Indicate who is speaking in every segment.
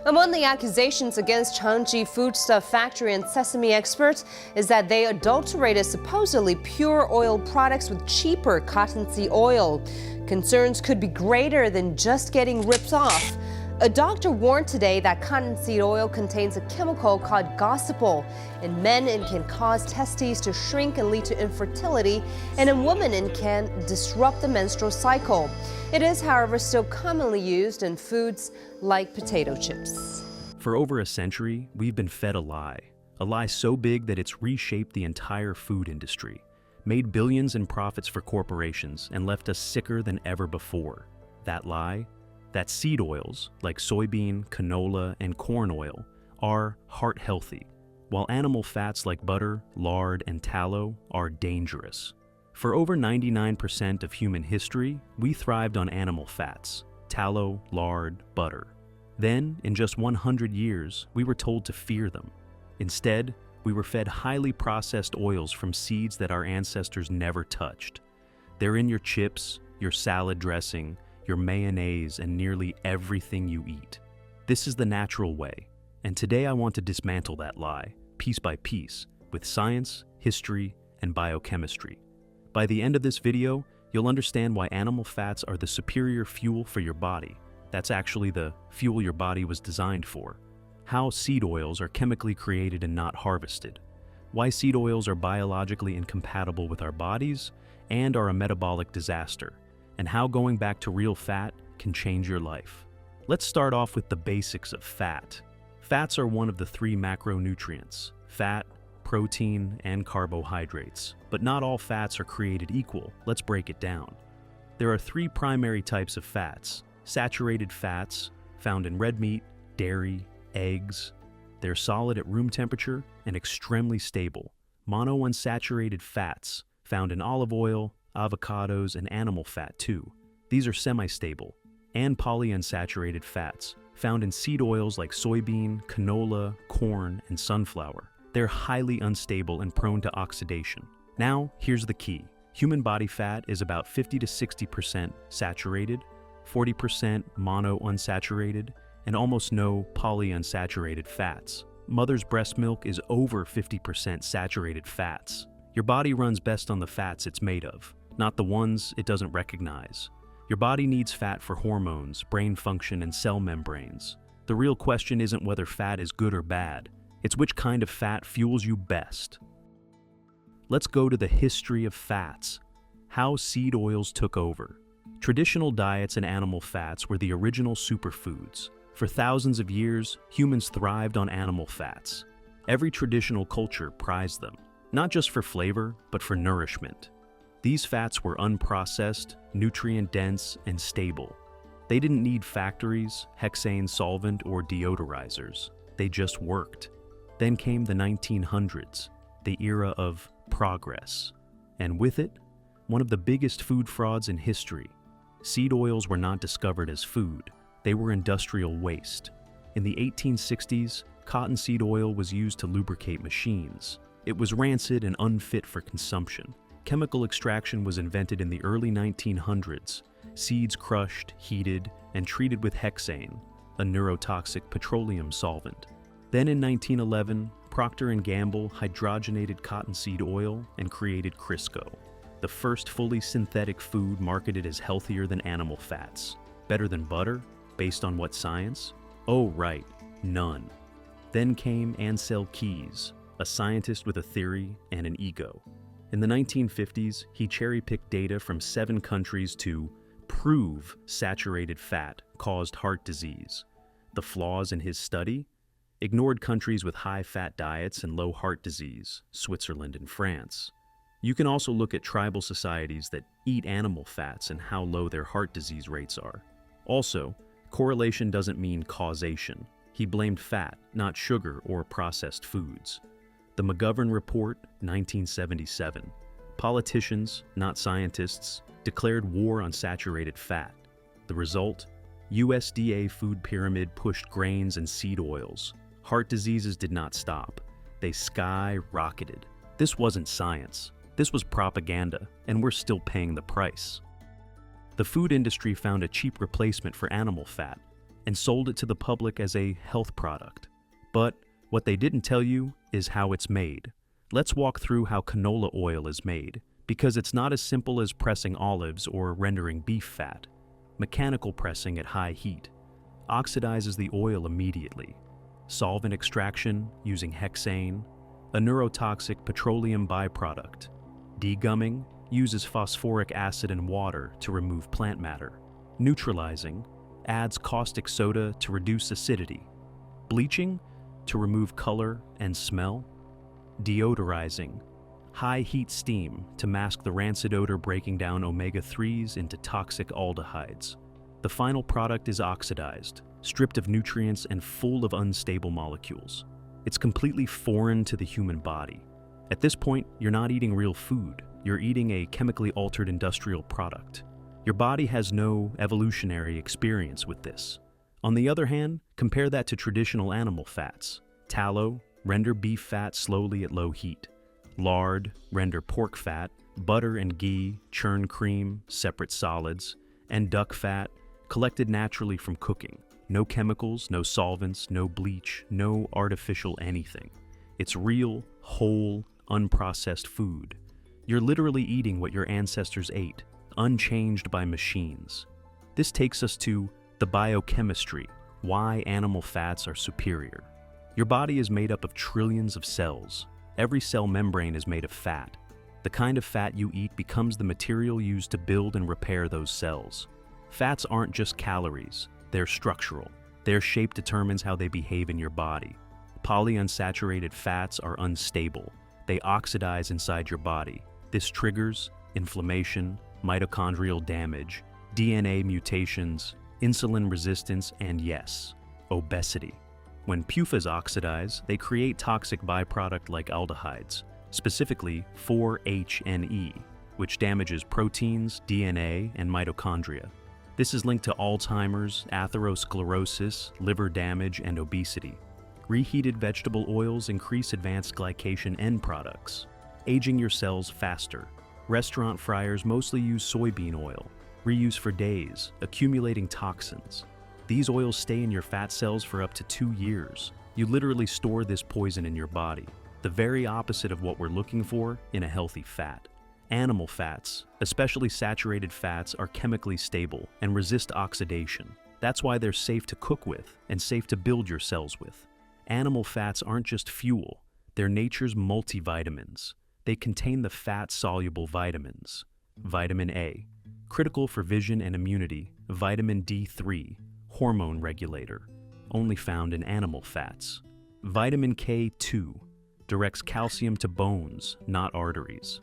Speaker 1: Among the accusations against Changji Foodstuff Factory and sesame experts is that they adulterated supposedly pure oil products with cheaper cottonseed oil. Concerns could be greater than just getting ripped off. A doctor warned today that cottonseed oil contains a chemical called gossypol. In men, it can cause testes to shrink and lead to infertility, and in women, it can disrupt the menstrual cycle. It is, however, still commonly used in foods like potato chips.
Speaker 2: For over a century, we've been fed a lie so big that it's reshaped the entire food industry, made billions in profits for corporations, and left us sicker than ever before. That lie? That seed oils, like soybean, canola, and corn oil, are heart-healthy, while animal fats like butter, lard, and tallow are dangerous. For over 99% of human history, we thrived on animal fats, tallow, lard, butter. Then, in just 100 years, we were told to fear them. Instead, we were fed highly processed oils from seeds that our ancestors never touched. They're in your chips, your salad dressing, your mayonnaise, and nearly everything you eat. This is the natural way, and today I want to dismantle that lie, piece by piece, with science, history, and biochemistry. By the end of this video, you'll understand why animal fats are the superior fuel for your body. That's actually the fuel your body was designed for. How seed oils are chemically created and not harvested. Why seed oils are biologically incompatible with our bodies and are a metabolic disaster. And how going back to real fat can change your life. Let's start off with the basics of fat. Fats are one of the three macronutrients: fat, protein, and carbohydrates. But not all fats are created equal. Let's break it down. There are three primary types of fats. Saturated fats, found in red meat, dairy, eggs. They're solid at room temperature and extremely stable. Monounsaturated fats, found in olive oil, avocados, and animal fat too. These are semi-stable. And polyunsaturated fats, found in seed oils like soybean, canola, corn, and sunflower. They're highly unstable and prone to oxidation. Now, here's the key. Human body fat is about 50 to 60% saturated, 40% monounsaturated, and almost no polyunsaturated fats. Mother's breast milk is over 50% saturated fats. Your body runs best on the fats it's made of, not the ones it doesn't recognize. Your body needs fat for hormones, brain function, and cell membranes. The real question isn't whether fat is good or bad, it's which kind of fat fuels you best. Let's go to the history of fats, how seed oils took over. Traditional diets and animal fats were the original superfoods. For thousands of years, humans thrived on animal fats. Every traditional culture prized them, not just for flavor, but for nourishment. These fats were unprocessed, nutrient-dense, and stable. They didn't need factories, hexane solvent, or deodorizers. They just worked. Then came the 1900s, the era of progress. And with it, one of the biggest food frauds in history. Seed oils were not discovered as food. They were industrial waste. In the 1860s, cottonseed oil was used to lubricate machines. It was rancid and unfit for consumption. Chemical extraction was invented in the early 1900s. Seeds crushed, heated, and treated with hexane, a neurotoxic petroleum solvent. Then in 1911, Procter & Gamble hydrogenated cottonseed oil and created Crisco, the first fully synthetic food marketed as healthier than animal fats. Better than butter? Based on what science? Oh right, none. Then came Ancel Keys, a scientist with a theory and an ego. In the 1950s, he cherry-picked data from 7 countries to prove saturated fat caused heart disease. The flaws in his study? Ignored countries with high fat diets and low heart disease, Switzerland and France. You can also look at tribal societies that eat animal fats and how low their heart disease rates are. Also, correlation doesn't mean causation. He blamed fat, not sugar or processed foods. The McGovern Report, 1977. Politicians, not scientists, declared war on saturated fat. The result? USDA food pyramid pushed grains and seed oils. Heart diseases did not stop. They skyrocketed. This wasn't science. This was propaganda, and we're still paying the price. The food industry found a cheap replacement for animal fat: and sold it to the public as a health product. But what they didn't tell you is how it's made. Let's walk through how canola oil is made, because it's not as simple as pressing olives or rendering beef fat. Mechanical pressing at high heat oxidizes the oil immediately. Solvent extraction using hexane, a neurotoxic petroleum byproduct. Degumming uses phosphoric acid and water to remove plant matter. Neutralizing adds caustic soda to reduce acidity. Bleaching to remove color and smell. Deodorizing, high heat steam to mask the rancid odor, breaking down omega-3s into toxic aldehydes. The final product is oxidized, stripped of nutrients and full of unstable molecules. It's completely foreign to the human body. At this point, you're not eating real food. You're eating a chemically altered industrial product. Your body has no evolutionary experience with this. On the other hand, compare that to traditional animal fats. Tallow, render beef fat slowly at low heat. Lard, render pork fat. Butter and ghee, churn cream, separate solids. And duck fat, collected naturally from cooking. No chemicals, no solvents, no bleach, no artificial anything. It's real, whole, unprocessed food. You're literally eating what your ancestors ate, unchanged by machines. This takes us to the biochemistry, why animal fats are superior. Your body is made up of trillions of cells. Every cell membrane is made of fat. The kind of fat you eat becomes the material used to build and repair those cells. Fats aren't just calories, they're structural. Their shape determines how they behave in your body. Polyunsaturated fats are unstable. They oxidize inside your body. This triggers inflammation, mitochondrial damage, DNA mutations, insulin resistance, and yes, obesity. When PUFAs oxidize, they create toxic byproduct like aldehydes, specifically 4-HNE, which damages proteins, DNA, and mitochondria. This is linked to Alzheimer's, atherosclerosis, liver damage, and obesity. Reheated vegetable oils increase advanced glycation end products, aging your cells faster. Restaurant fryers mostly use soybean oil, reuse for days, accumulating toxins. These oils stay in your fat cells for up to 2 years. You literally store this poison in your body, the very opposite of what we're looking for in a healthy fat. Animal fats, especially saturated fats, are chemically stable and resist oxidation. That's why they're safe to cook with and safe to build your cells with. Animal fats aren't just fuel, they're nature's multivitamins. They contain the fat-soluble vitamins. Vitamin A, critical for vision and immunity. Vitamin D3, hormone regulator, only found in animal fats. Vitamin K2, directs calcium to bones, not arteries.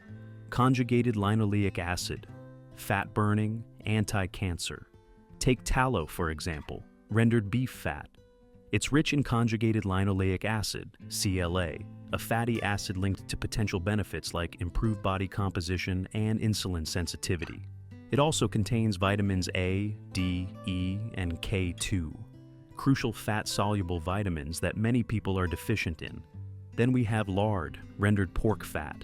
Speaker 2: Conjugated linoleic acid, fat-burning, anti-cancer. Take tallow, for example, rendered beef fat. It's rich in conjugated linoleic acid, CLA, a fatty acid linked to potential benefits like improved body composition and insulin sensitivity. It also contains vitamins A, D, E, and K2, crucial fat-soluble vitamins that many people are deficient in. Then we have lard, rendered pork fat.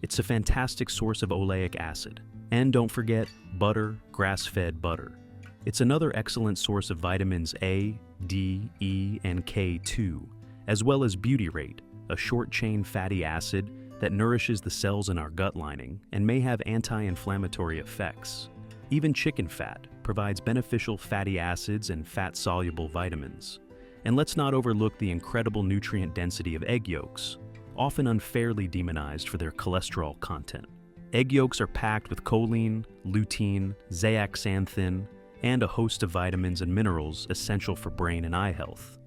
Speaker 2: It's a fantastic source of oleic acid. And don't forget butter, grass-fed butter. It's another excellent source of vitamins A, D, E, and K2, as well as butyrate, a short-chain fatty acid that nourishes the cells in our gut lining and may have anti-inflammatory effects. Even chicken fat provides beneficial fatty acids and fat-soluble vitamins. And let's not overlook the incredible nutrient density of egg yolks, often unfairly demonized for their cholesterol content. Egg yolks are packed with choline, lutein, zeaxanthin, and a host of vitamins and minerals essential for brain and eye health.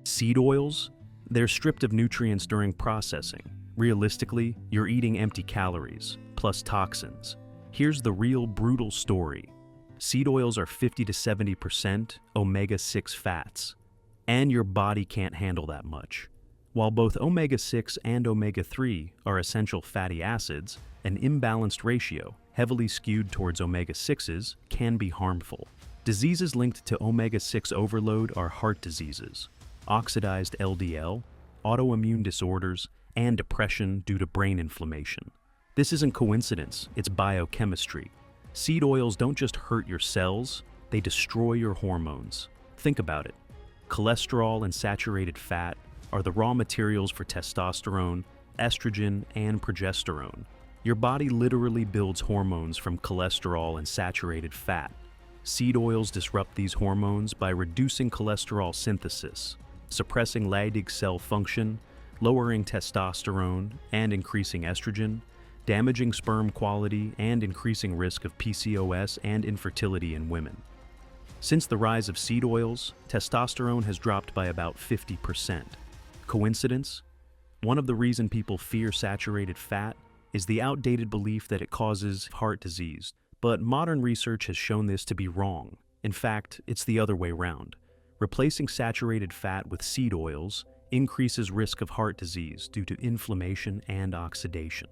Speaker 2: Seed oils? They're stripped of nutrients during processing. Realistically, you're eating empty calories, plus toxins. Here's the real brutal story. Seed oils are 50 to 70% omega-6 fats, and your body can't handle that much. While both omega-6 and omega-3 are essential fatty acids, an imbalanced ratio, heavily skewed towards omega-6s, can be harmful. Diseases linked to omega-6 overload are heart diseases, oxidized LDL, autoimmune disorders, and depression due to brain inflammation. This isn't coincidence, it's biochemistry. Seed oils don't just hurt your cells, they destroy your hormones. Think about it. Cholesterol and saturated fat are the raw materials for testosterone, estrogen, and progesterone. Your body literally builds hormones from cholesterol and saturated fat. Seed oils disrupt these hormones by reducing cholesterol synthesis, suppressing Leydig cell function, lowering testosterone and increasing estrogen, damaging sperm quality and increasing risk of PCOS and infertility in women. Since the rise of seed oils, testosterone has dropped by about 50%. Coincidence? One of the reasons people fear saturated fat is the outdated belief that it causes heart disease, but modern research has shown this to be wrong. In fact, it's the other way around. Replacing saturated fat with seed oils increases risk of heart disease due to inflammation and oxidation.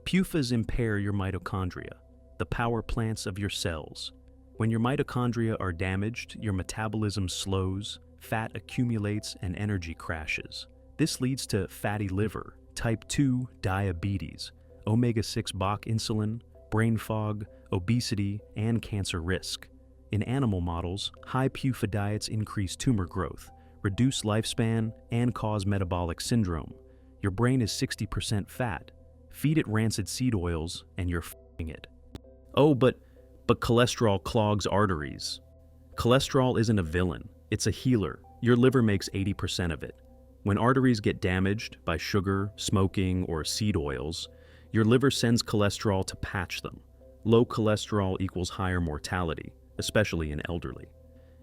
Speaker 2: PUFAs impair your mitochondria, the power plants of your cells. When your mitochondria are damaged, your metabolism slows, fat accumulates, and energy crashes. This leads to fatty liver, type 2 diabetes, omega-6 Bach insulin, brain fog, obesity, and cancer risk. In animal models, high PUFA diets increase tumor growth, reduce lifespan, and cause metabolic syndrome. Your brain is 60% fat. Feed it rancid seed oils, and you're f***ing it. Oh, but cholesterol clogs arteries. Cholesterol isn't a villain, it's a healer. Your liver makes 80% of it. When arteries get damaged by sugar, smoking, or seed oils, your liver sends cholesterol to patch them. Low cholesterol equals higher mortality, especially in elderly.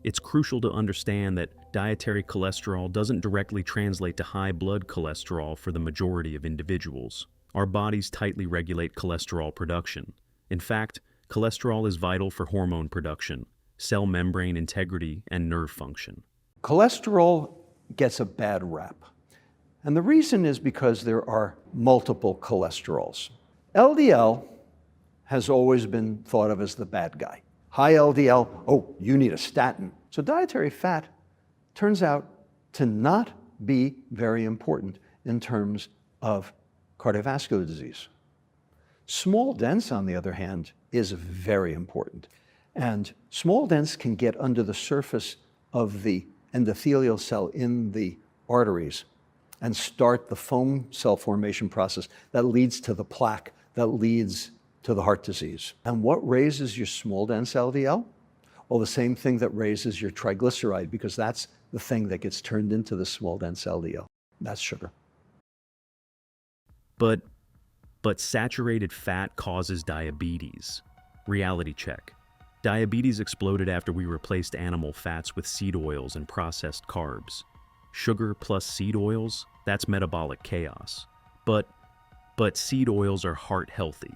Speaker 2: It's crucial to understand that dietary cholesterol doesn't directly translate to high blood cholesterol for the majority of individuals. Our bodies tightly regulate cholesterol production. In fact, cholesterol is vital for hormone production, cell membrane integrity, and nerve function.
Speaker 3: Cholesterol gets a bad rap. And the reason is because there are multiple cholesterols. LDL has always been thought of as the bad guy. High LDL, oh, you need a statin. So dietary fat turns out to not be very important in terms of cardiovascular disease. Small dense, on the other hand, is very important. And small dense can get under the surface of the endothelial cell in the arteries and start the foam cell formation process that leads to the plaque, that leads to the heart disease. And what raises your small dense LDL? Well, the same thing that raises your triglyceride, because that's the thing that gets turned into the small dense LDL. That's sugar.
Speaker 2: But saturated fat causes diabetes. Reality check. Diabetes exploded after we replaced animal fats with seed oils and processed carbs. Sugar plus seed oils, that's metabolic chaos. But seed oils are heart healthy.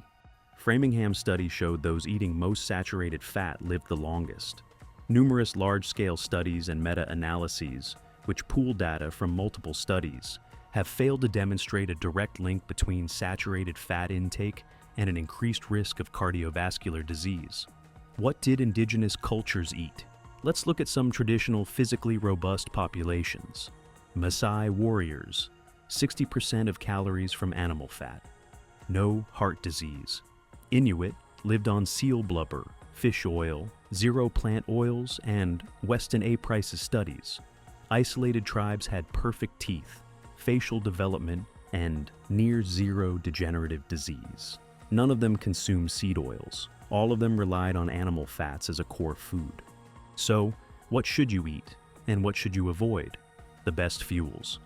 Speaker 2: Framingham study showed those eating most saturated fat lived the longest. Numerous large-scale studies and meta-analyses, which pool data from multiple studies, have failed to demonstrate a direct link between saturated fat intake and an increased risk of cardiovascular disease. What did indigenous cultures eat? Let's look at some traditional physically robust populations. Maasai warriors, 60% of calories from animal fat. No heart disease. Inuit lived on seal blubber, fish oil, zero plant oils, and Weston A. Price's studies. Isolated tribes had perfect teeth, facial development, and near zero degenerative disease. None of them consumed seed oils. All of them relied on animal fats as a core food. So, what should you eat, and what should you avoid? The best fuels.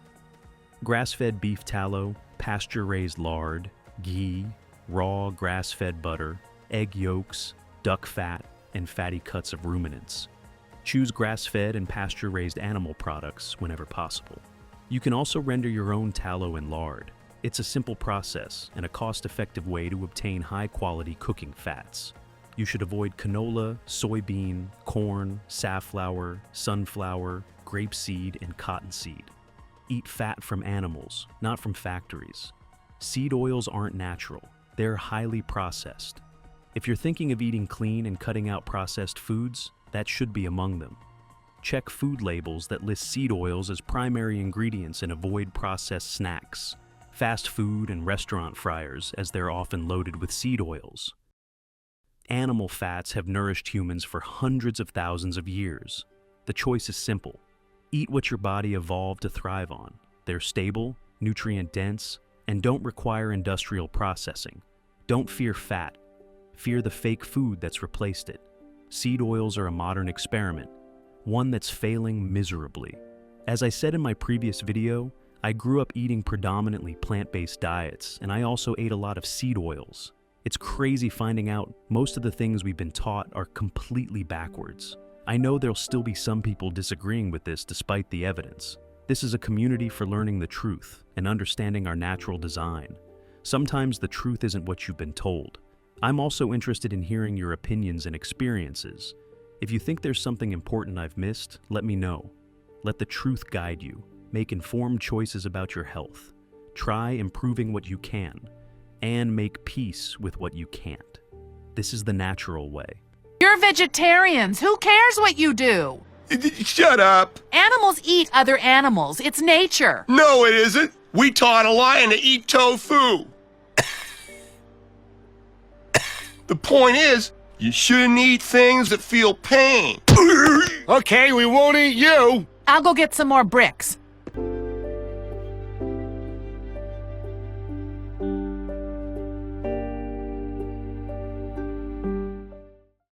Speaker 2: Grass-fed beef tallow, pasture-raised lard, ghee, raw grass-fed butter, egg yolks, duck fat, and fatty cuts of ruminants. Choose grass-fed and pasture-raised animal products whenever possible. You can also render your own tallow and lard. It's a simple process and a cost-effective way to obtain high-quality cooking fats. You should avoid canola, soybean, corn, safflower, sunflower, grapeseed, and cottonseed. Eat fat from animals, not from factories. Seed oils aren't natural. They're highly processed. If you're thinking of eating clean and cutting out processed foods, that should be among them. Check food labels that list seed oils as primary ingredients and avoid processed snacks, fast food and restaurant fryers, as they're often loaded with seed oils. Animal fats have nourished humans for hundreds of thousands of years. The choice is simple. Eat what your body evolved to thrive on. They're stable, nutrient-dense, and don't require industrial processing. Don't fear fat. Fear the fake food that's replaced it. Seed oils are a modern experiment, one that's failing miserably. As I said in my previous video, I grew up eating predominantly plant-based diets, and I also ate a lot of seed oils. It's crazy finding out most of the things we've been taught are completely backwards. I know there'll still be some people disagreeing with this despite the evidence. This is a community for learning the truth and understanding our natural design. Sometimes the truth isn't what you've been told. I'm also interested in hearing your opinions and experiences. If you think there's something important I've missed, let me know. Let the truth guide you. Make informed choices about your health. Try improving what you can, and make peace with what you can't. This is the natural way.
Speaker 4: You're vegetarians. Who cares what you do?
Speaker 5: Shut up.
Speaker 4: Animals eat other animals. It's nature.
Speaker 5: No, it isn't. We taught a lion to eat tofu. The point is, you shouldn't eat things that feel pain.
Speaker 6: Okay, we won't eat you.
Speaker 4: I'll go get some more bricks.